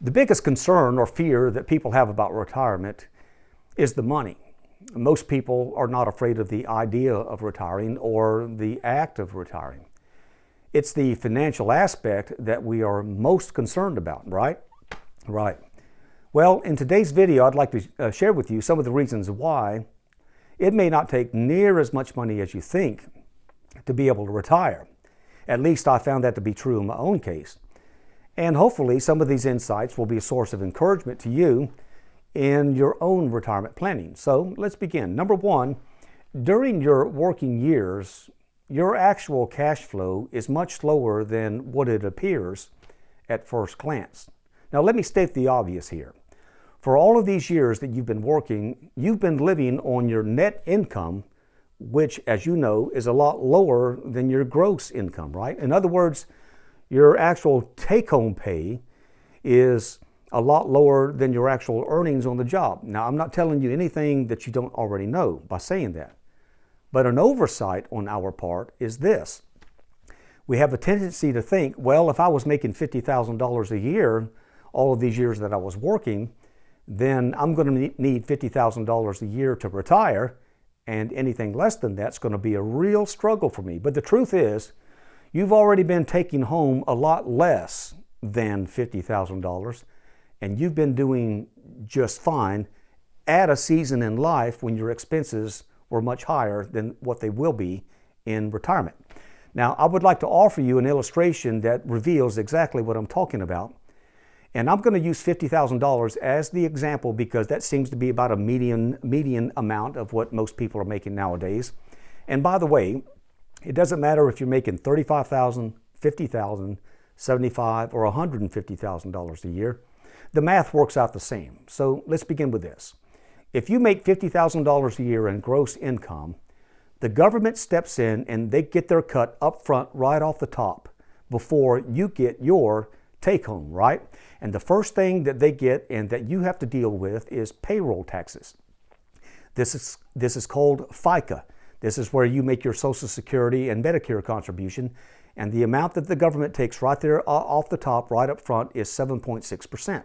The biggest concern or fear that people have about retirement is the money. Most people are not afraid of the idea of retiring or the act of retiring. It's the financial aspect that we are most concerned about, right? Right. Well, in today's video, I'd like to share with you some of the reasons why it may not take near as much money as you think to be able to retire. At least I found that to be true in my own case. And hopefully some of these insights will be a source of encouragement to you in your own retirement planning. So let's begin. Number one, during your working years, your actual cash flow is much slower than what it appears at first glance. Now let me state the obvious here. For all of these years that you've been working, you've been living on your net income, which, as you know, is a lot lower than your gross income, right? In other words, your actual take-home pay is a lot lower than your actual earnings on the job. Now, I'm not telling you anything that you don't already know by saying that. But an oversight on our part is this. We have a tendency to think, well, if I was making $50,000 a year all of these years that I was working, then I'm going to need $50,000 a year to retire, and anything less than that's going to be a real struggle for me. But the truth is, you've already been taking home a lot less than $50,000, and you've been doing just fine at a season in life when your expenses were much higher than what they will be in retirement. Now, I would like to offer you an illustration that reveals exactly what I'm talking about. And I'm going to use $50,000 as the example because that seems to be about a median amount of what most people are making nowadays. And by the way, it doesn't matter if you're making $35,000, $50,000, $75,000, or $150,000 a year. The math works out the same. So let's begin with this. If you make $50,000 a year in gross income, the government steps in and they get their cut up front right off the top before you get your take home, right? And the first thing that they get and that you have to deal with is payroll taxes. This is called FICA. This is where you make your Social Security and Medicare contribution, and the amount that the government takes right there off the top, right up front, is 7.6%.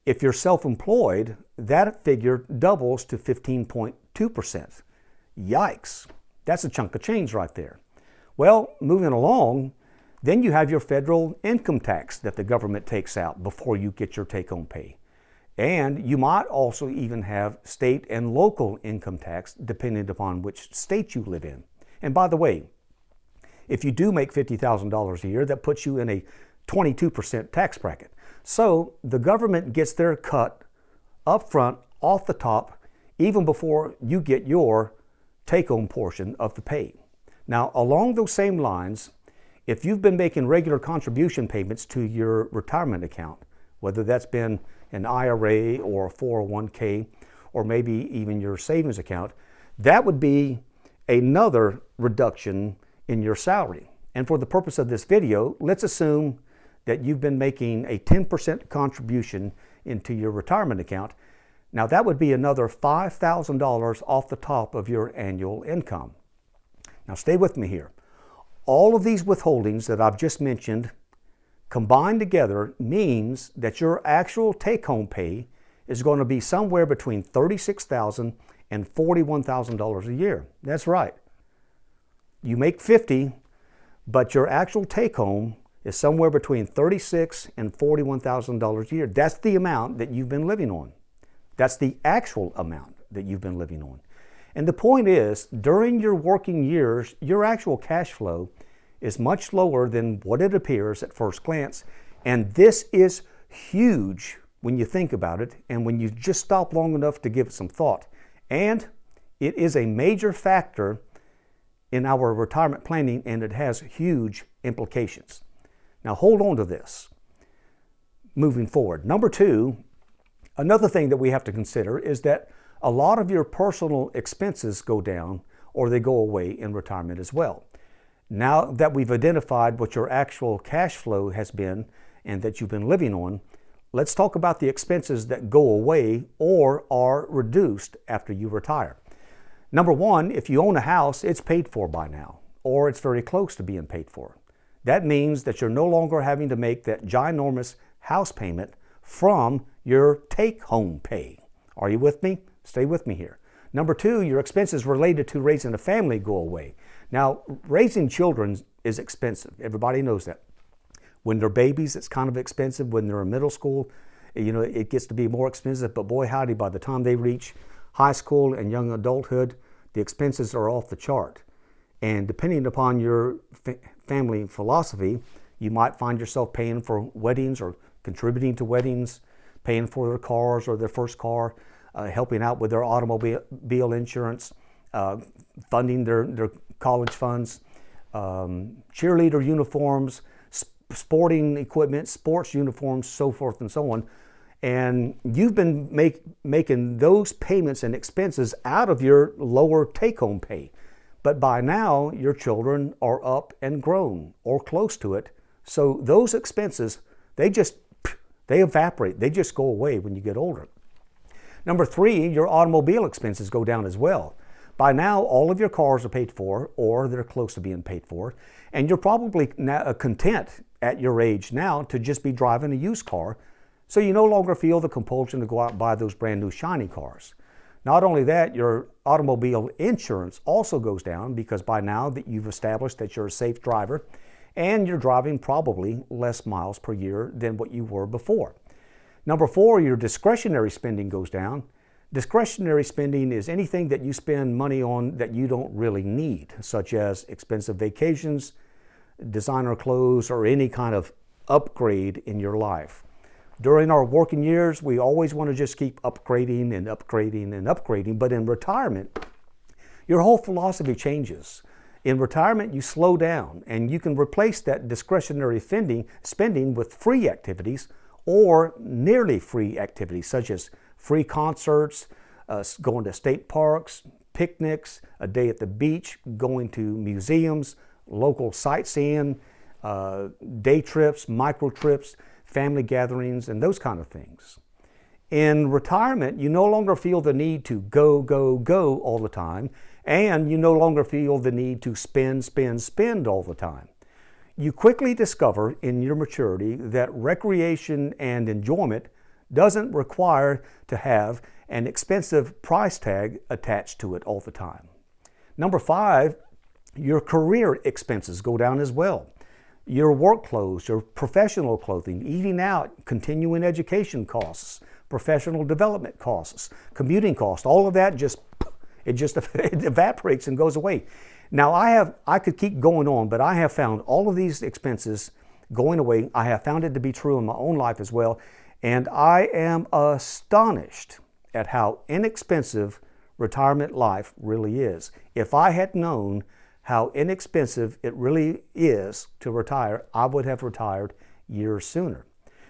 If you're self-employed, that figure doubles to 15.2%. Yikes, that's a chunk of change right there. Well, moving along, then you have your federal income tax that the government takes out before you get your take-home pay. And you might also even have state and local income tax depending upon which state you live in. And by the way, if you do make $50,000 a year, that puts you in a 22% tax bracket. So the government gets their cut up front, off the top, even before you get your take-home portion of the pay. Now, along those same lines, if you've been making regular contribution payments to your retirement account, whether that's been an IRA or a 401k, or maybe even your savings account, that would be another reduction in your salary. And for the purpose of this video, let's assume that you've been making a 10% contribution into your retirement account. Now that would be another $5,000 off the top of your annual income. Now stay with me here. All of these withholdings that I've just mentioned combined together means that your actual take-home pay is going to be somewhere between $36,000 and $41,000 a year. That's right. You make 50, but your actual take-home is somewhere between $36,000 and $41,000 a year. That's the amount that you've been living on. That's the actual amount that you've been living on. And the point is, during your working years, your actual cash flow is much lower than what it appears at first glance. And this is huge when you think about it and when you just stop long enough to give it some thought. And it is a major factor in our retirement planning, and it has huge implications. Now hold on to this moving forward. Number two, another thing that we have to consider is that a lot of your personal expenses go down or they go away in retirement as well. Now that we've identified what your actual cash flow has been and that you've been living on, let's talk about the expenses that go away or are reduced after you retire. Number one, if you own a house, it's paid for by now, or it's very close to being paid for. That means that you're no longer having to make that ginormous house payment from your take-home pay. Are you with me? Stay with me here. Number two, your expenses related to raising a family go away. Now, raising children is expensive. Everybody knows that. When they're babies, it's kind of expensive. When they're in middle school, it gets to be more expensive. But boy, howdy, by the time they reach high school and young adulthood, the expenses are off the chart. And depending upon your family philosophy, you might find yourself paying for weddings or contributing to weddings, paying for their cars or their first car, helping out with their automobile insurance, funding their college funds, cheerleader uniforms, sporting equipment, sports uniforms, so forth and so on. And you've been making those payments and expenses out of your lower take-home pay. But by now, your children are up and grown or close to it. So those expenses, they evaporate. They just go away when you get older. Number three, your automobile expenses go down as well. By now, all of your cars are paid for, or they're close to being paid for, and you're probably content at your age now to just be driving a used car, so you no longer feel the compulsion to go out and buy those brand new shiny cars. Not only that, your automobile insurance also goes down because by now that you've established that you're a safe driver and you're driving probably less miles per year than what you were before. Number four, your discretionary spending goes down. Discretionary spending is anything that you spend money on that you don't really need, such as expensive vacations, designer clothes, or any kind of upgrade in your life. During our working years, we always want to just keep upgrading and upgrading and upgrading, but in retirement, your whole philosophy changes. In retirement, you slow down and you can replace that discretionary spending with free activities or nearly free activities, such as free concerts, going to state parks, picnics, a day at the beach, going to museums, local sightseeing, day trips, micro trips, family gatherings, and those kind of things. In retirement, you no longer feel the need to go, go, go all the time, and you no longer feel the need to spend, spend, spend all the time. You quickly discover in your maturity that recreation and enjoyment doesn't require to have an expensive price tag attached to it all the time. Number five, your career expenses go down as well. Your work clothes, your professional clothing, eating out, continuing education costs, professional development costs, commuting costs, all of that it evaporates and goes away. Now I could keep going on, but I have found all of these expenses going away. I have found it to be true in my own life as well. And I am astonished at how inexpensive retirement life really is. If I had known how inexpensive it really is to retire, I would have retired years sooner.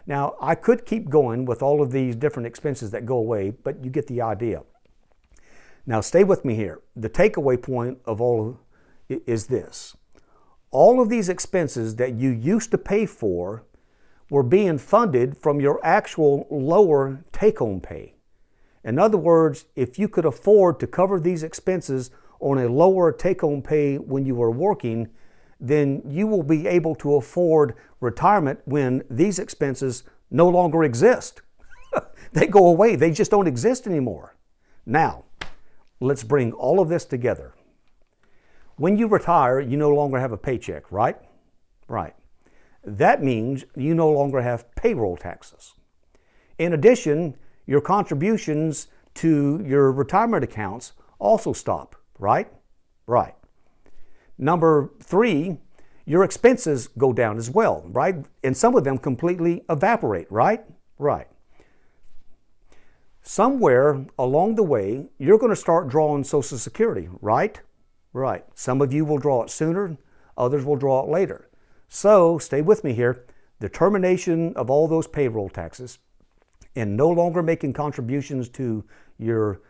Now, I could keep going with all of these different expenses that go away, but you get the idea. Now, stay with me here. The takeaway point of all is this. All of these expenses that you used to pay for were being funded from your actual lower take-home pay. In other words, if you could afford to cover these expenses on a lower take-home pay when you were working, then you will be able to afford retirement when these expenses no longer exist. They go away. They just don't exist anymore. Now, let's bring all of this together. When you retire, you no longer have a paycheck, right? Right. That means you no longer have payroll taxes. In addition, your contributions to your retirement accounts also stop, right? Right. Number three, your expenses go down as well, right? And some of them completely evaporate, right? Right. Somewhere along the way, you're going to start drawing Social Security, right? Right. Some of you will draw it sooner, others will draw it later. So, stay with me here, the termination of all those payroll taxes and no longer making contributions to your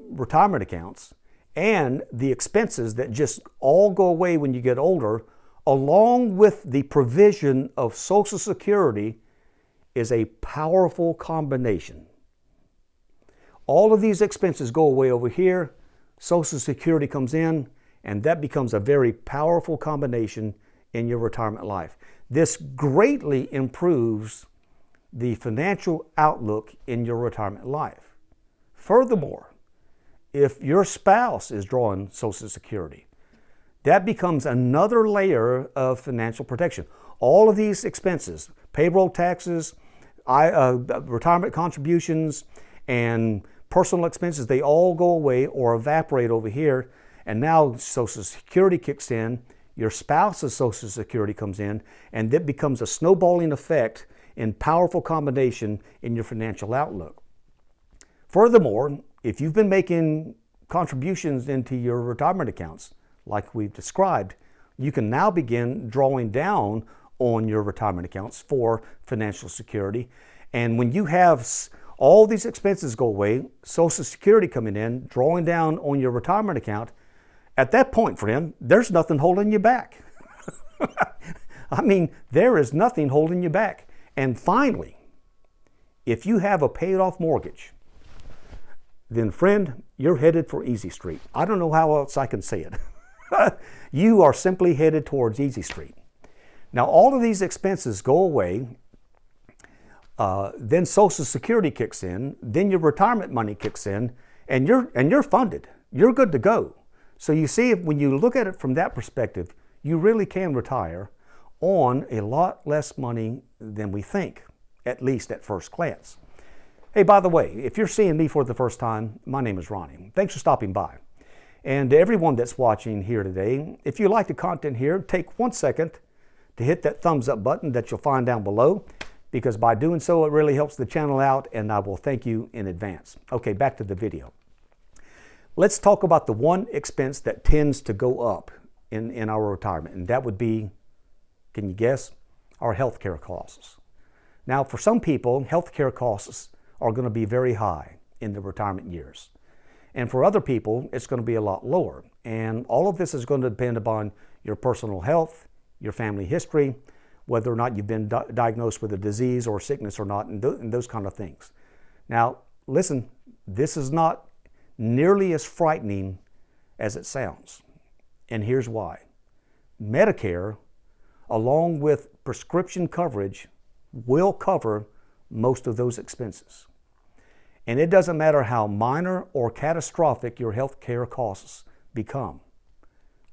retirement accounts and the expenses that just all go away when you get older, along with the provision of Social Security, is a powerful combination. All of these expenses go away over here, Social Security comes in, and that becomes a very powerful combination in your retirement life. This greatly improves the financial outlook in your retirement life. Furthermore, if your spouse is drawing Social Security, that becomes another layer of financial protection. All of these expenses, payroll taxes, retirement contributions, and personal expenses, they all go away or evaporate over here. And now Social Security kicks in, your spouse's Social Security comes in, and that becomes a snowballing effect in powerful combination in your financial outlook. Furthermore, if you've been making contributions into your retirement accounts, like we've described, you can now begin drawing down on your retirement accounts for financial security. And when you have all these expenses go away, Social Security coming in, drawing down on your retirement account, at that point, friend, there's nothing holding you back. I mean, there is nothing holding you back. And finally, if you have a paid off mortgage, then friend, you're headed for Easy Street. I don't know how else I can say it. You are simply headed towards Easy Street. Now, all of these expenses go away, then Social Security kicks in, then your retirement money kicks in, and you're funded. You're good to go. So you see, when you look at it from that perspective, you really can retire on a lot less money than we think, at least at first glance. Hey, by the way, if you're seeing me for the first time, my name is Ronnie. Thanks for stopping by. And to everyone that's watching here today, if you like the content here, take 1 second to hit that thumbs up button that you'll find down below, because by doing so, it really helps the channel out, and I will thank you in advance. Okay, back to the video. Let's talk about the one expense that tends to go up in our retirement, and that would be, can you guess? Our healthcare costs. Now, for some people, healthcare costs are going to be very high in the retirement years. And for other people, it's going to be a lot lower. And all of this is going to depend upon your personal health, your family history, whether or not you've been diagnosed with a disease or sickness or not, and those kind of things. Now, listen, this is not nearly as frightening as it sounds. And here's why. Medicare, along with prescription coverage, will cover most of those expenses. And it doesn't matter how minor or catastrophic your health care costs become.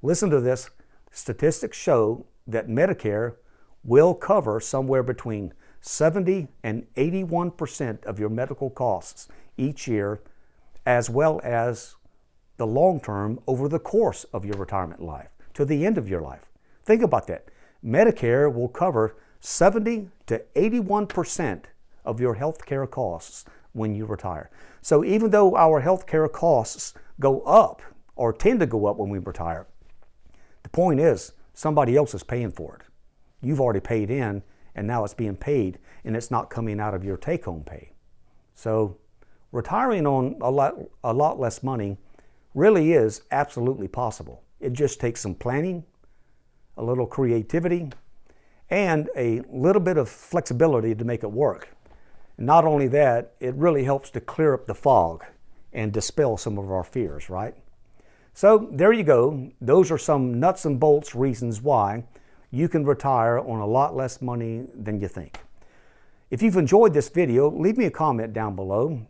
Listen to this. Statistics show that Medicare will cover somewhere between 70 and 81% of your medical costs each year, as well as the long term over the course of your retirement life, to the end of your life. Think about that. Medicare will cover 70 to 81% of your health care costs when you retire. So even though our health care costs go up or tend to go up when we retire, the point is somebody else is paying for it. You've already paid in, and now it's being paid, and it's not coming out of your take-home pay. So retiring on a lot less money really is absolutely possible. It just takes some planning, a little creativity, and a little bit of flexibility to make it work. And not only that, it really helps to clear up the fog and dispel some of our fears, right? So there you go. Those are some nuts and bolts reasons why you can retire on a lot less money than you think. If you've enjoyed this video, leave me a comment down below.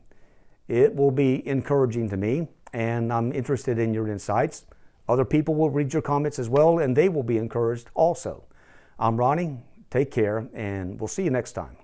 It will be encouraging to me, and I'm interested in your insights. Other people will read your comments as well, and they will be encouraged also. I'm Ronnie. Take care, and we'll see you next time.